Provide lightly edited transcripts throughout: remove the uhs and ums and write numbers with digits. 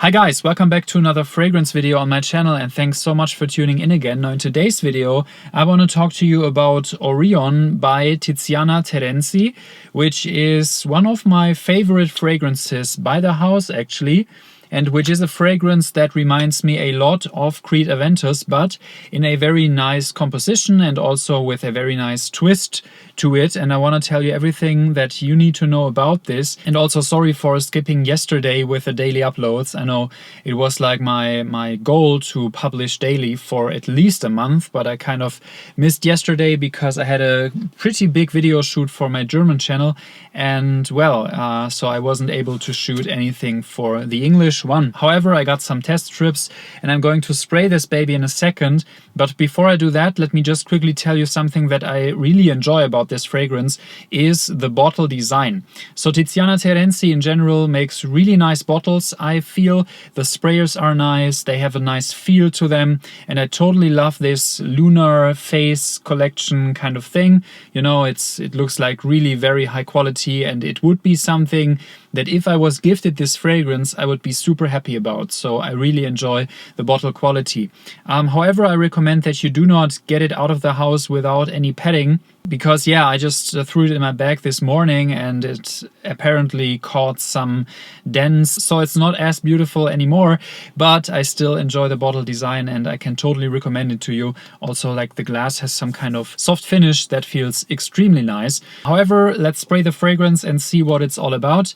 Hi guys, welcome back to another fragrance video on my channel and thanks so much for tuning in again. Now in today's video I want to talk to you about Orion by TIZIANA Terenzi, which is one of my favorite fragrances by the house actually, and which is a fragrance that reminds me a lot of Creed Aventus, but in a very nice composition and also with a very nice twist to it. And I want to tell you everything that you need to know about this. And also sorry for skipping yesterday with the daily uploads. I know it was like my goal to publish daily for at least a month, but I kind of missed yesterday because I had a pretty big video shoot for my German channel. And well, so I wasn't able to shoot anything for the English one. However, I got some test strips and I'm going to spray this baby in a second. But before I do that, let me just quickly tell you something that I really enjoy about this fragrance is the bottle design. So TIZIANA Terenzi in general makes really nice bottles. I feel the sprayers are nice, they have a nice feel to them, and I totally love this lunar face collection kind of thing. You know, it looks like really very high quality, and it would be something that if I was gifted this fragrance, I would be super happy about. So I really enjoy the bottle quality. However, I recommend that you do not get it out of the house without any padding, because yeah, I just threw it in my bag this morning and it apparently caught some dents, so it's not as beautiful anymore, but I still enjoy the bottle design and I can totally recommend it to you. Also, like, the glass has some kind of soft finish that feels extremely nice. However, let's spray the fragrance and see what it's all about.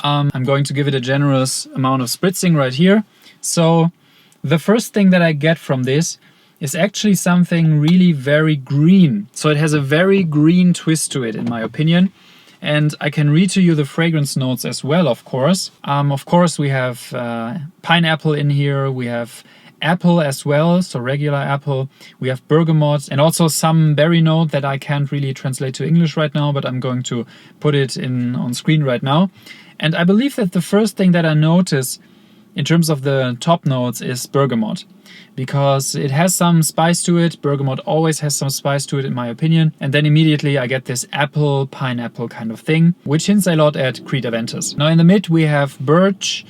I'm going to give it a generous amount of spritzing right here. So the first thing that I get from this is actually something really very green. So it has a very green twist to it in my opinion. And I can read to you the fragrance notes as well, of course. Of course we have pineapple in here, we have apple as well, so regular apple, we have bergamot, and also some berry note that I can't really translate to English right now, but I'm going to put it on screen right now. And I believe that the first thing that I notice in terms of the top notes is bergamot, because it has some spice to it. Bergamot always has some spice to it in my opinion. And then immediately I get this apple, pineapple kind of thing, which hints a lot at Creed Aventus. Now in the mid we have birch,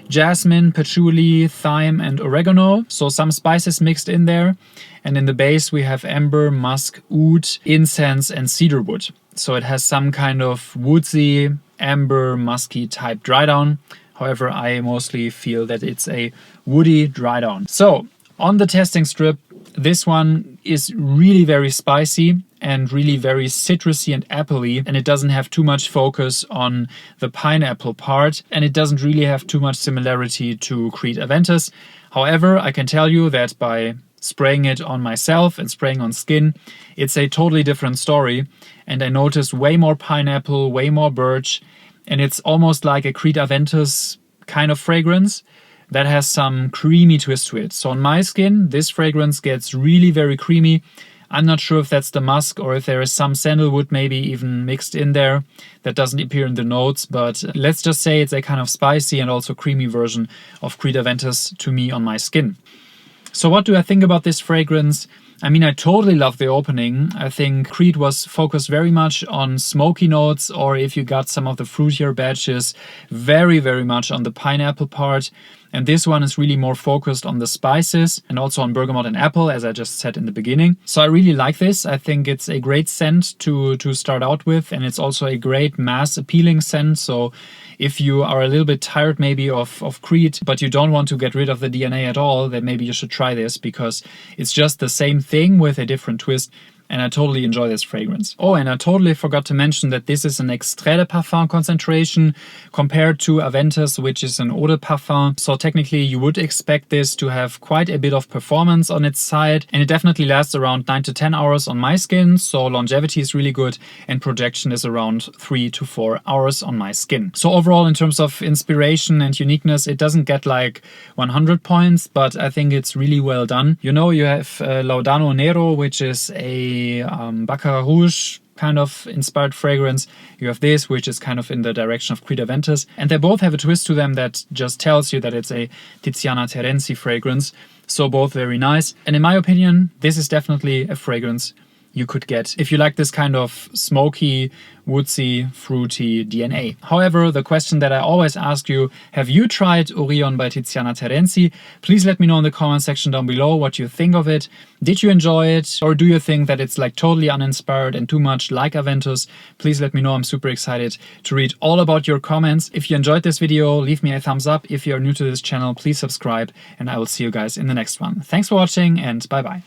jasmine, patchouli, thyme and oregano, so some spices mixed in there. And in the base we have amber, musk, oud, incense and cedarwood. So it has some kind of woodsy, amber, musky type dry down. However, I mostly feel that it's a woody dry down. So on the testing strip, this one is really very spicy and really very citrusy and appley, and it doesn't have too much focus on the pineapple part, and it doesn't really have too much similarity to Creed Aventus. However, I can tell you that by spraying it on myself and spraying on skin, it's a totally different story, and I noticed way more pineapple, way more birch, and it's almost like a Creed Aventus kind of fragrance that has some creamy twist to it. So on my skin, this fragrance gets really very creamy. I'm not sure if that's the musk or if there is some sandalwood maybe even mixed in there that doesn't appear in the notes, but let's just say it's a kind of spicy and also creamy version of Creed Aventus to me on my skin. So what do I think about this fragrance? I mean, I totally love the opening. I think Creed was focused very much on smoky notes, or if you got some of the fruitier batches, very, very much on the pineapple part. And this one is really more focused on the spices and also on bergamot and apple, as I just said in the beginning. So I really like this. I think it's a great scent to start out with, and it's also a great mass appealing scent. So if you are a little bit tired maybe of Creed, but you don't want to get rid of the DNA at all, then maybe you should try this, because it's just the same thing with a different twist. And I totally enjoy this fragrance. Oh, and I totally forgot to mention that this is an extrait de parfum concentration compared to Aventus, which is an eau de parfum. So technically you would expect this to have quite a bit of performance on its side, and it definitely lasts around 9 to 10 hours on my skin, so longevity is really good, and projection is around 3 to 4 hours on my skin. So overall, in terms of inspiration and uniqueness, it doesn't get like 100 points, but I think it's really well done. You know, you have Laudano Nero, which is a Baccarat Rouge kind of inspired fragrance. You have this, which is kind of in the direction of Creed Aventus, and they both have a twist to them that just tells you that it's a TIZIANA Terenzi fragrance. So both very nice, and in my opinion, this is definitely a fragrance you could get if you like this kind of smoky, woodsy, fruity DNA. However, the question that I always ask you, have you tried Orion by Tiziana Terenzi? Please let me know in the comment section down below what you think of it. Did you enjoy it? Or do you think that it's like totally uninspired and too much like Aventus? Please let me know. I'm super excited to read all about your comments. If you enjoyed this video, leave me a thumbs up. If you're new to this channel, please subscribe, and I will see you guys in the next one. Thanks for watching, and bye bye.